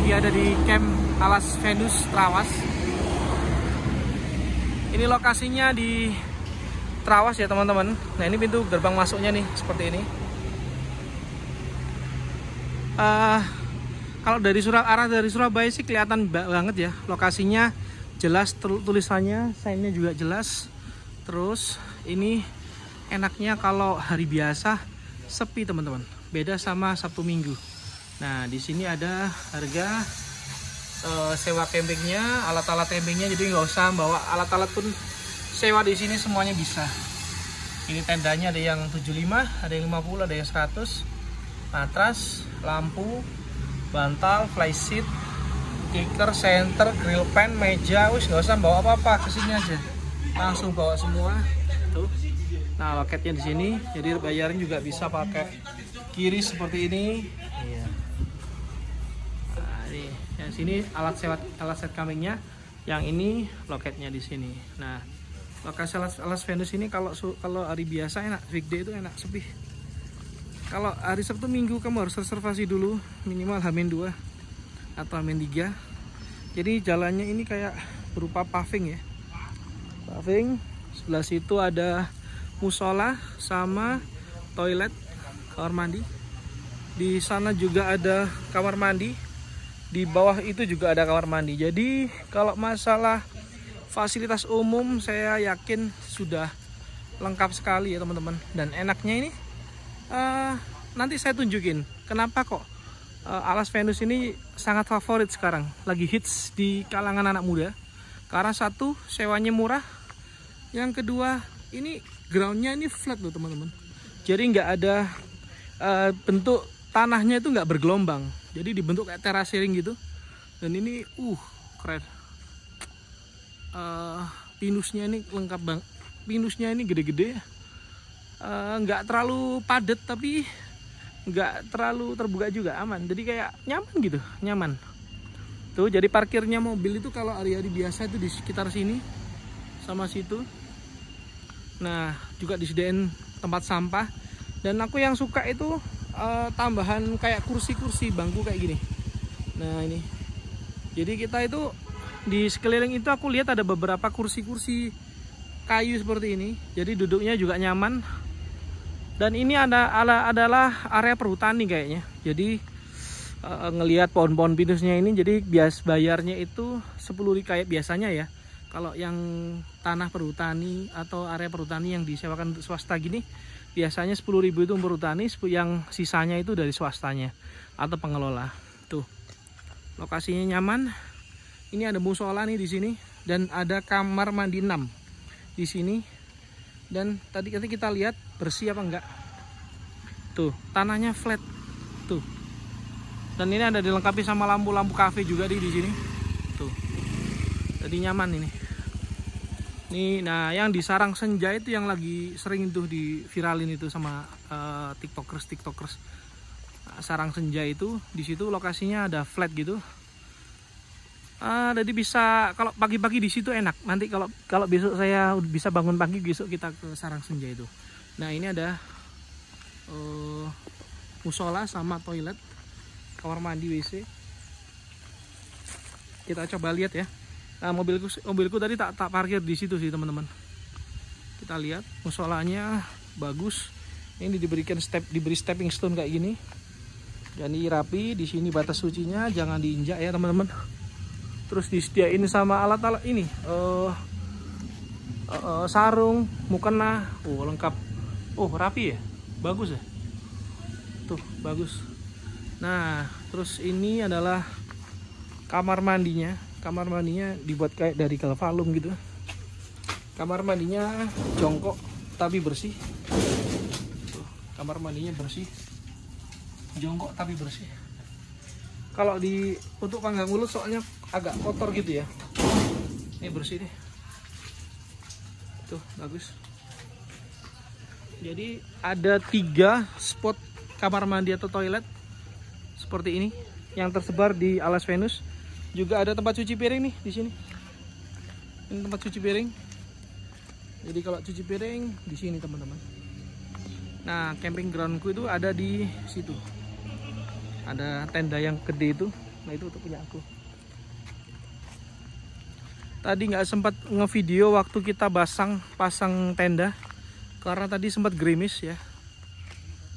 lagi ada di camp Alas Venus Trawas. Ini lokasinya di Trawas ya teman-teman. Nah ini pintu gerbang masuknya nih seperti ini. Kalau dari arah dari Surabaya sih kelihatan banget ya lokasinya, jelas tulisannya, sign-nya juga jelas. Terus ini enaknya kalau hari biasa sepi teman-teman, beda sama Sabtu Minggu. Nah di sini ada harga sewa campingnya, alat-alat campingnya, jadi nggak usah bawa alat-alat pun sewa di sini semuanya bisa. Ini tendanya ada yang 75, ada yang 50, ada yang 100. Matras, lampu, bantal, fly seat, kicker, center, grill pan, meja, wis nggak usah bawa apa-apa, kesini aja langsung bawa semua. Tuh. Nah loketnya di sini, jadi bayarin juga bisa pakai kiri seperti ini. Iya. Nah, ini yang sini alat set campingnya, yang ini loketnya di sini. Nah lokasi Alas Venus ini kalau hari biasa enak, weekday itu enak, sepi. Kalau hari Sabtu Minggu kamu harus reservasi dulu, minimal H-2 atau H-3. Jadi jalannya ini kayak berupa paving ya. Paving, sebelah situ ada musola sama toilet, kamar mandi. Di sana juga ada kamar mandi. Di bawah itu juga ada kamar mandi. Jadi kalau masalah fasilitas umum saya yakin sudah lengkap sekali ya teman-teman. Dan enaknya ini nanti saya tunjukin kenapa kok Alas Venus ini sangat favorit sekarang, lagi hits di kalangan anak muda. Karena satu, sewanya murah. Yang kedua, ini groundnya ini flat loh teman-teman. Jadi nggak ada bentuk tanahnya itu nggak bergelombang. Jadi dibentuk kayak terasering gitu. Dan ini keren. Pinusnya ini lengkap banget. Pinusnya ini gede-gede. Nggak terlalu padat tapi nggak terlalu terbuka juga, aman. Jadi kayak nyaman gitu, nyaman. Tuh jadi parkirnya mobil itu kalau hari-hari biasa itu di sekitar sini sama situ. Nah juga disediain tempat sampah. Dan aku yang suka itu tambahan kayak kursi-kursi bangku kayak gini. Nah ini. Jadi kita itu di sekeliling itu aku lihat ada beberapa kursi-kursi kayu seperti ini. Jadi duduknya juga nyaman. Dan ini adalah area perhutani kayaknya. Jadi ngelihat pohon-pohon pinusnya ini, jadi bayarnya itu 10.000 kayak biasanya ya. Kalau yang tanah perhutani atau area perhutani yang disewakan swasta gini, biasanya 10.000 itu perhutani, yang sisanya itu dari swastanya atau pengelola. Tuh. Lokasinya nyaman. Ini ada musola nih di sini dan ada kamar mandi 6 di sini. Dan tadi kita lihat bersih apa enggak. Tuh, tanahnya flat. Tuh. Dan ini ada dilengkapi sama lampu-lampu kafe juga di sini. Tuh. Jadi nyaman ini. Nih, nah yang di Sarang Senja itu yang lagi sering tuh diviralin itu sama tiktokers. Nah, Sarang Senja itu di situ lokasinya ada flat gitu. Jadi bisa kalau pagi-pagi di situ enak. Nanti kalau besok saya bisa bangun pagi, besok kita ke Sarang Senja itu. Nah ini ada musola sama toilet, kamar mandi, WC. Kita coba lihat ya. Nah mobilku tadi tak parkir di situ sih teman-teman. Kita lihat musolanya bagus. Ini diberi stepping stone kayak gini. Jadi rapi. Di sini batas sucinya jangan diinjak ya teman-teman. Terus disediain sama alat-alat ini sarung, mukena, lengkap. Rapi ya, bagus ya, tuh bagus. Nah terus ini adalah kamar mandinya. Kamar mandinya dibuat kayak dari galvalum gitu. Kamar mandinya jongkok tapi bersih. Tuh, kamar mandinya bersih, jongkok tapi bersih. Kalau untuk panggang mulut soalnya agak kotor gitu ya. Ini bersih deh. Tuh bagus. Jadi ada 3 spot kamar mandi atau toilet seperti ini yang tersebar di Alas Venus. Juga ada tempat cuci piring nih di sini. Ini tempat cuci piring. Jadi kalau cuci piring di sini teman-teman. Nah camping groundku itu ada di situ. Ada tenda yang gede itu Nah itu untuk punya aku. Tadi nggak sempat ngevideo waktu kita pasang tenda karena tadi sempat gerimis ya.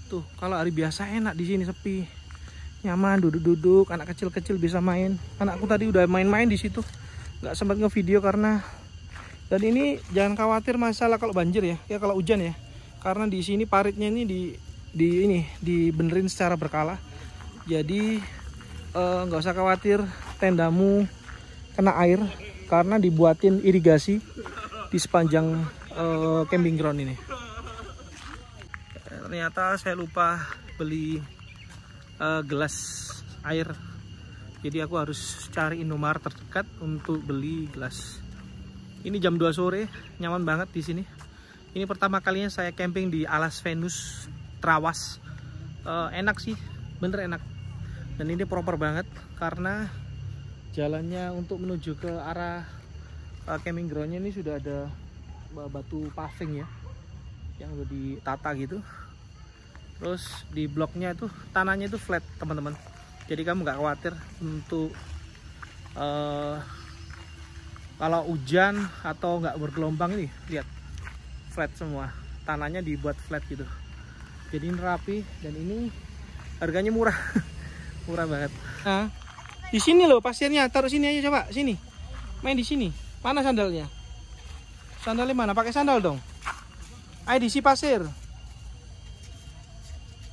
Tuh kalau hari biasa enak di sini, sepi, nyaman, duduk-duduk, anak kecil-kecil bisa main. Anakku tadi udah main-main di situ, nggak sempat ngevideo karena. Dan ini jangan khawatir masalah kalau banjir ya, kalau hujan ya, karena di sini paritnya ini dibenerin secara berkala. Jadi nggak usah khawatir tendamu kena air karena dibuatin irigasi di sepanjang camping ground ini. Ternyata saya lupa beli gelas air, jadi aku harus cari Indomaret terdekat untuk beli gelas. Ini jam 2 sore, nyaman banget di sini. Ini pertama kalinya saya camping di Alas Venus Trawas. Enak sih, bener enak. Dan ini proper banget karena jalannya untuk menuju ke arah camping groundnya ini sudah ada batu paving ya, yang udah ditata gitu. Terus di bloknya itu tanahnya itu flat teman-teman. Jadi kamu nggak khawatir untuk kalau hujan atau nggak bergelombang. Ini lihat flat semua, tanahnya dibuat flat gitu. Jadi ini rapi dan ini harganya murah. Murah banget. Nah, di sini loh pasirnya, taruh sini aja coba, sini. Main di sini. Mana sandalnya? Sandalnya mana? Pakai sandal dong. Ayo diisi pasir.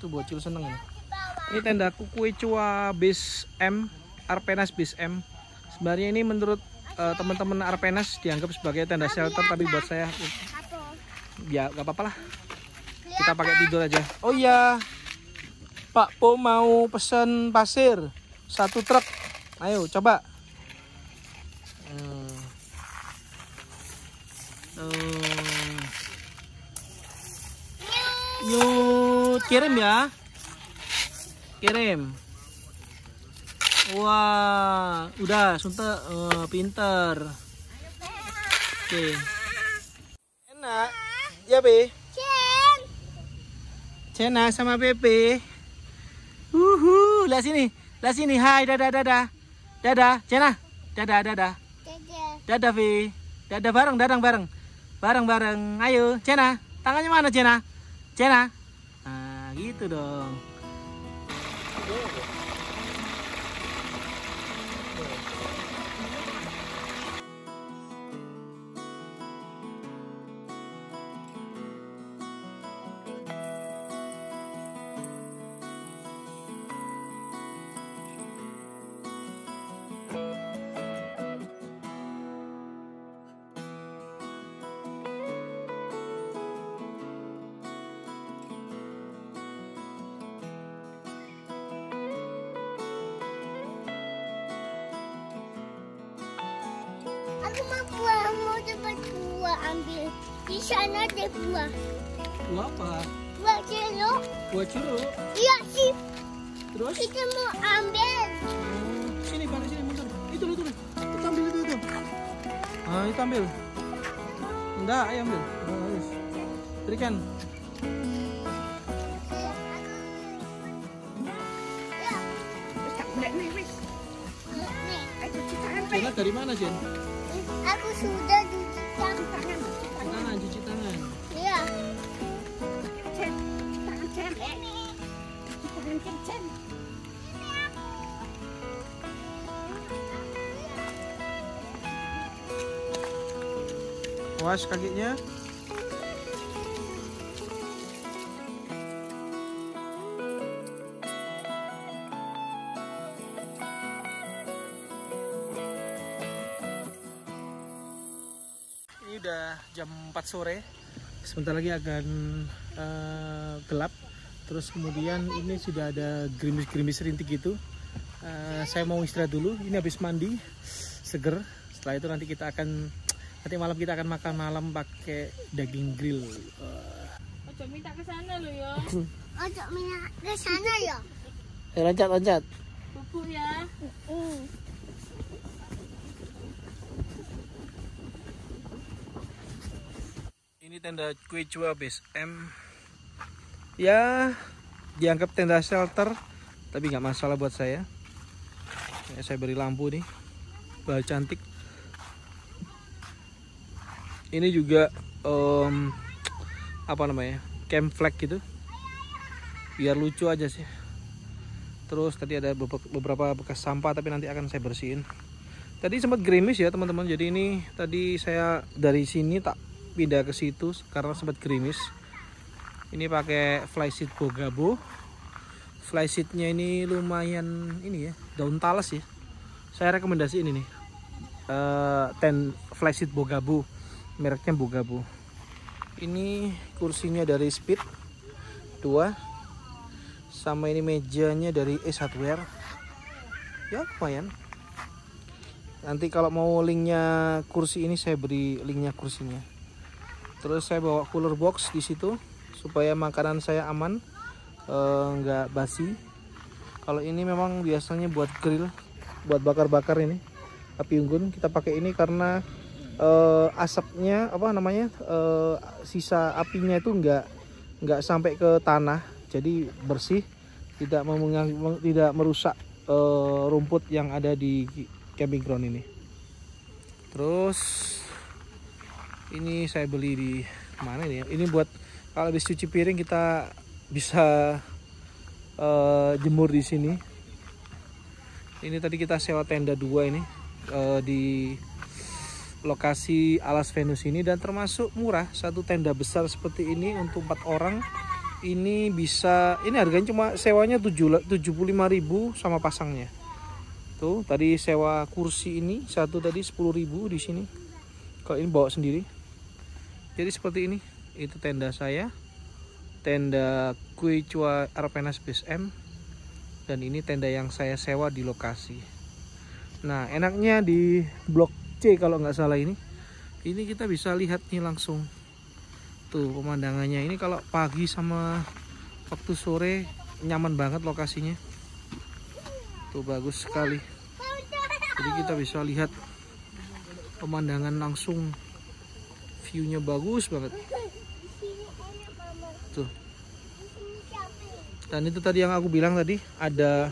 Tuh bocil seneng nih. Ini tenda Kukui Chua Base M, Arpenas Base M. Sebenarnya ini menurut teman-teman Arpenas dianggap sebagai tenda shelter, tapi buat saya ya gak apa-apa lah, kita pakai tidur aja. Oh iya, Pak Po mau pesen pasir 1 truk. Ayo coba. Yuk kirim ya, kirim. Wah, udah suntek, pinter. Oke. Enak. Ya, Be. Cena sama Pepe. Lah sini. Lah sini. Hai, dadah. Dadah, Cena. Dadah. Dadah, Be. Dadah bareng. Bareng. Ayo, Cena. Tangannya mana, Cena? Nah, gitu dong. Aku mau dapat buah, ambil. Di sana ada buah. Buah apa? Buah jeruk. Buah jeruk. Iya sih. Terus? Kita mau ambil. Sini, balik sini, mundur. Itu. Kita ambil itu. Nah, itu ambil. Enggak, ayo ambil. Bagus. Berikan. Cena dari mana, Jen? Aku sudah cuci tangan. Cuci tangan. Iya. Wash kakinya. Ini udah jam 4 sore. Sebentar lagi akan gelap. Terus kemudian ini sudah ada gerimis-gerimis rintik gitu. Saya mau istirahat dulu. Ini habis mandi, seger. Setelah itu nanti malam kita akan makan malam pakai daging grill. Ojo minta ke sana lo ya. Ojo minta ke sana ya. Loncat. Bubuk ya. Ini tenda Kukui Chua Base M. Ya, dianggap tenda shelter, tapi nggak masalah buat saya. Saya beri lampu nih, bahan cantik. Ini juga apa namanya, camp flag gitu, biar lucu aja sih. Terus tadi ada beberapa bekas sampah, tapi nanti akan saya bersihin. Tadi sempat gerimis ya teman-teman, jadi ini tadi saya dari sini tak pindah ke situ karena sempat gerimis. Ini pakai flysheet Bogabo. Flysheetnya ini lumayan ini ya, daun talas ya. Saya rekomendasi ini nih, flysheet Bogabo, mereknya Bogabo. Ini kursinya dari Speed 2, sama ini mejanya dari Ace Hardware. Ya lumayan. Nanti kalau mau linknya kursi ini saya beri linknya kursinya. Terus saya bawa cooler box di situ supaya makanan saya aman, nggak basi. Kalau ini memang biasanya buat grill, buat bakar-bakar ini api unggun. Kita pakai ini karena asapnya apa namanya, sisa apinya itu nggak sampai ke tanah, jadi bersih, tidak merusak rumput yang ada di camping ground ini. Terus ini saya beli di mana nih? Ini buat kalau habis cuci piring kita bisa jemur di sini. Ini tadi kita sewa tenda 2 ini di lokasi Alas Venus ini, dan termasuk murah. Satu tenda besar seperti ini untuk 4 orang ini bisa, ini harganya cuma sewanya 75.000 sama pasangnya. Tuh tadi sewa kursi ini satu tadi 10.000 di sini. Kalau ini bawa sendiri. Jadi seperti ini. Itu tenda saya, tenda Quechua Arpenas Base M, dan ini tenda yang saya sewa di lokasi. Nah enaknya di blok C kalau nggak salah ini kita bisa lihat nih langsung tuh pemandangannya. Ini kalau pagi sama waktu sore nyaman banget lokasinya, tuh bagus sekali. Jadi kita bisa lihat pemandangan langsung, viewnya bagus banget tuh. Dan itu tadi yang aku bilang tadi, ada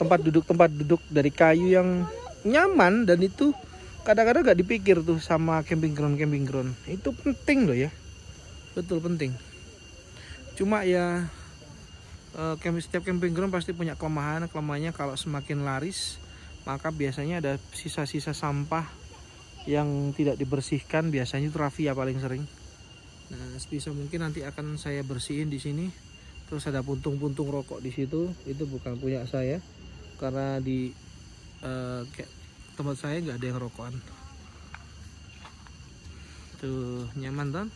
tempat duduk dari kayu yang nyaman, dan itu kadang-kadang gak dipikir tuh sama camping ground. Itu penting loh ya, betul penting. Cuma ya setiap camping ground pasti punya kelemahannya. Kalau semakin laris, maka biasanya ada sisa-sisa sampah yang tidak dibersihkan, biasanya itu rafia paling sering. Nah sebisa mungkin nanti akan saya bersihin di sini. Terus ada puntung-puntung rokok di situ, itu bukan punya saya, karena di tempat saya nggak ada yang rokokan. Tuh nyaman kan?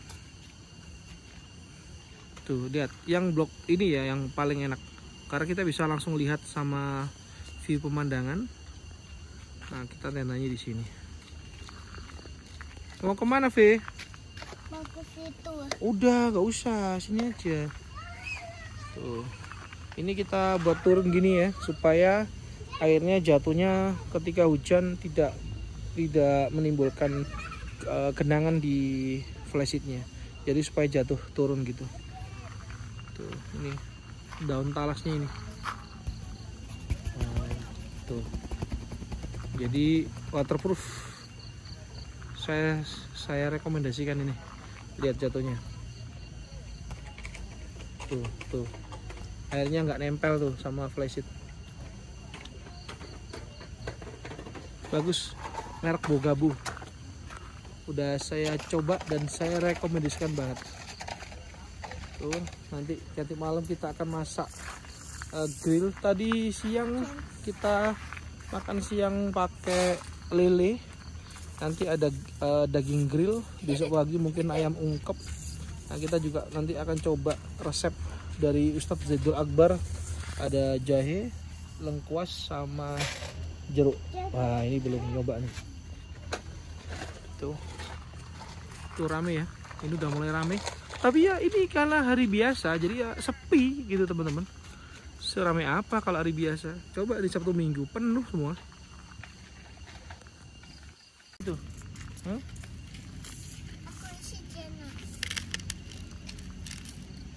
Tuh lihat, yang blok ini ya yang paling enak, karena kita bisa langsung lihat sama view pemandangan. Nah kita tendanya di sini. Mau kemana V? Mau ke situ. Udah nggak usah, sini aja. Tuh ini kita buat turun gini ya, supaya airnya jatuhnya ketika hujan tidak menimbulkan genangan di flysheetnya. Jadi supaya jatuh turun gitu. Tuh ini daun talasnya ini. Tuh jadi waterproof. Saya rekomendasikan ini. Lihat jatuhnya. Tuh airnya nggak nempel tuh sama flysheet. Bagus, merek Bogabo. Udah saya coba dan saya rekomendasikan banget. Tuh nanti malam kita akan masak grill. Tadi siang kita makan siang pakai lele. Nanti ada daging grill. Besok pagi mungkin ayam ungkep. Nah kita juga nanti akan coba resep dari Ustadz Zaidul Akbar. Ada jahe, lengkuas, sama jeruk. Wah ini belum nyoba nih. Tuh rame ya. Ini udah mulai rame. Tapi ya ini karena hari biasa, jadi ya sepi gitu teman-teman. Seramai apa kalau hari biasa? Coba di Sabtu Minggu penuh semua. Itu. Aku isi jenuh.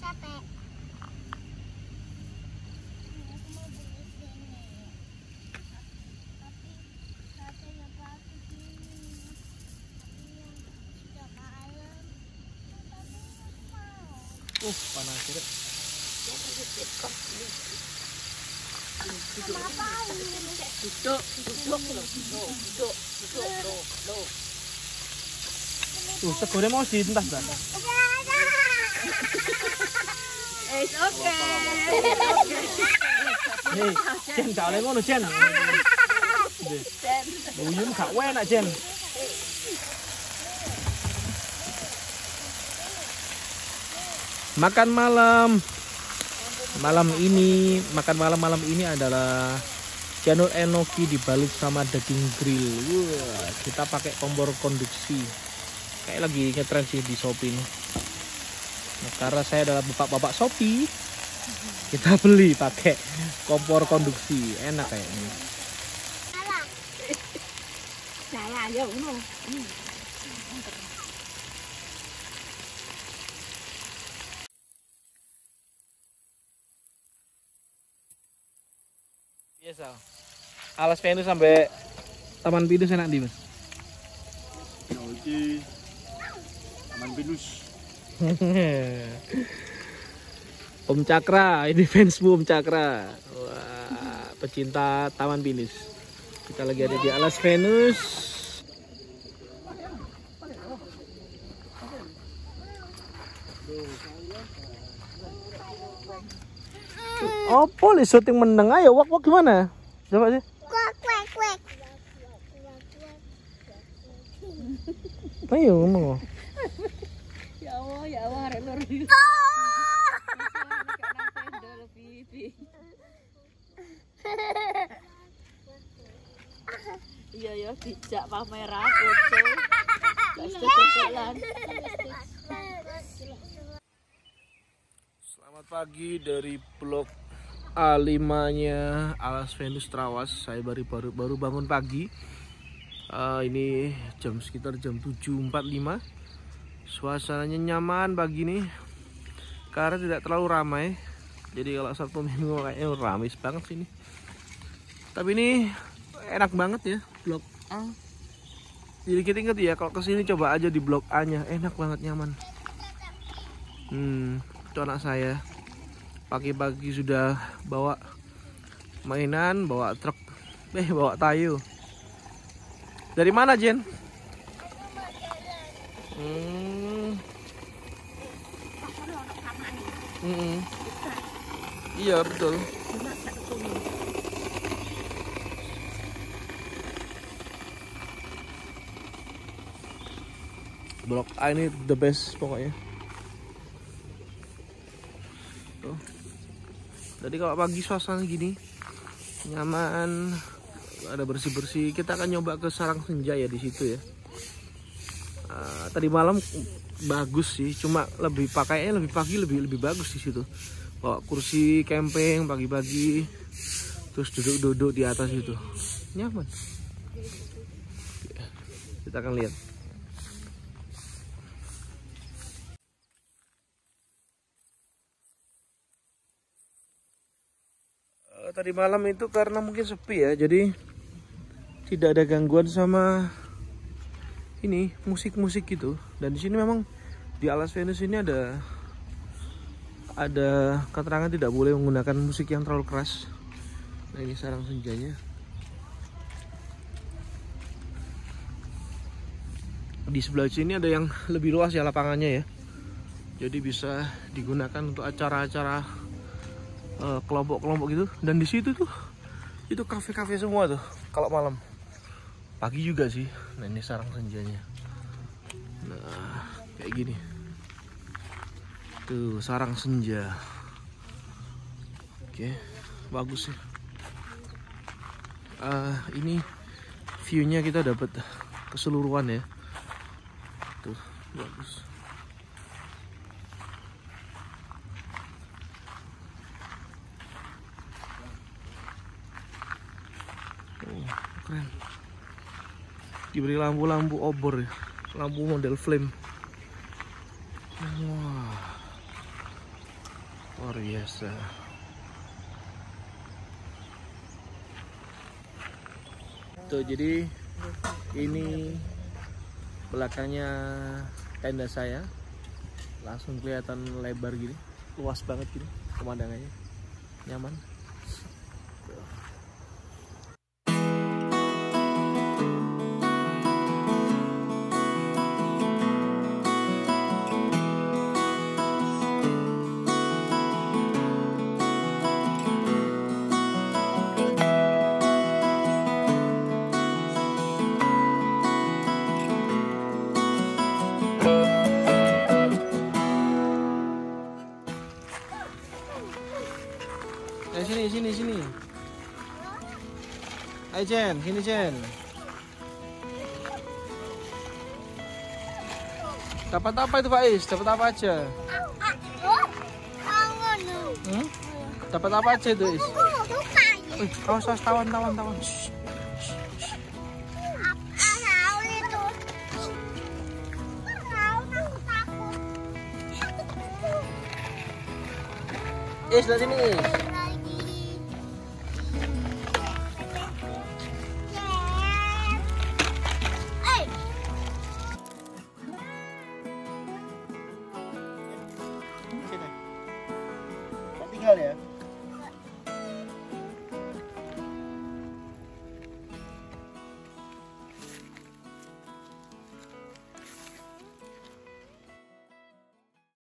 Capek. Aku mau beli sini. Panas banget. Segornya mau dientas, Mbak. It's okay. Hei, Jen, gak oleh ngono, Jen. Buyun gak enak, Jen. Makan malam. Malam ini adalah janur enoki dibalut sama daging grill. Wah, kita pakai kompor konduksi. Kayak lagi ngetren sih di Shopee nih. Nah, karena saya adalah bapak-bapak Shopee, kita beli pakai kompor konduksi. Enak kayaknya. Salah ya, no. Biasa. Alas Venus sampai Taman Pinus enak di, Mas? Oke. Taman Pinus. Om Cakra, ini fansmu Om Cakra. Wah, pecinta Taman Pinus. Kita lagi ada di Alas Venus. Oh, boleh syuting meneng. Ayo, wak gimana? Coba sih. Kuek. Ayo ngomong. Ya Allah, arek nur. Iya, dijak pameran foto. Selamat pagi dari blok A5-nya Alas Venus Trawas. Saya baru bangun pagi. Ini sekitar jam 7.45. Suasananya nyaman pagi nih karena tidak terlalu ramai. Jadi kalau Sabtu Minggu kayaknya ramai banget sini. Tapi ini enak banget ya blok A. Jadi kita inget ya kalau kesini coba aja di blok A-nya, enak banget, nyaman. Itu anak saya pagi-pagi sudah bawa mainan, bawa truk, bawa tayo. Dari mana, Jen? Iya betul. Blok A ini the best pokoknya. Tuh. Jadi kalau pagi suasana gini nyaman, ada bersih-bersih. Kita akan nyoba ke Sarang Senja ya di situ ya. Tadi malam bagus sih, cuma lebih pakainya lebih pagi lebih bagus di situ. Bawa kursi camping pagi-pagi, terus duduk-duduk di atas itu, nyaman. Kita akan lihat. Tadi malam itu karena mungkin sepi ya, jadi tidak ada gangguan sama ini musik-musik gitu. Dan di sini memang di Alas Venus ini ada keterangan tidak boleh menggunakan musik yang terlalu keras. Nah, ini sarang senjanya. Di sebelah sini ada yang lebih luas ya lapangannya ya. Jadi bisa digunakan untuk acara-acara kelompok-kelompok gitu. Dan di situ tuh itu kafe-kafe semua tuh kalau malam. Pagi juga sih. Nah, ini sarang senjanya. Nah, kayak gini. Tuh sarang senja. Oke, bagus sih. Ini view-nya kita dapat keseluruhan ya. Tuh, bagus. Oh, keren. Diberi lampu-lampu obor ya. Lampu model flame. Wah, luar biasa. Tuh, jadi ini belakangnya tenda saya. langsung kelihatan lebar gini, luas banget gini pemandangannya, nyaman. Sini. Ayo Jen, sini Jen. Dapat apa itu Faiz? Dapat apa aja? Hmm? Dapat apa aja itu Is? Awas, tawan. Shh. Is, dari sini Is. Tinggal ya.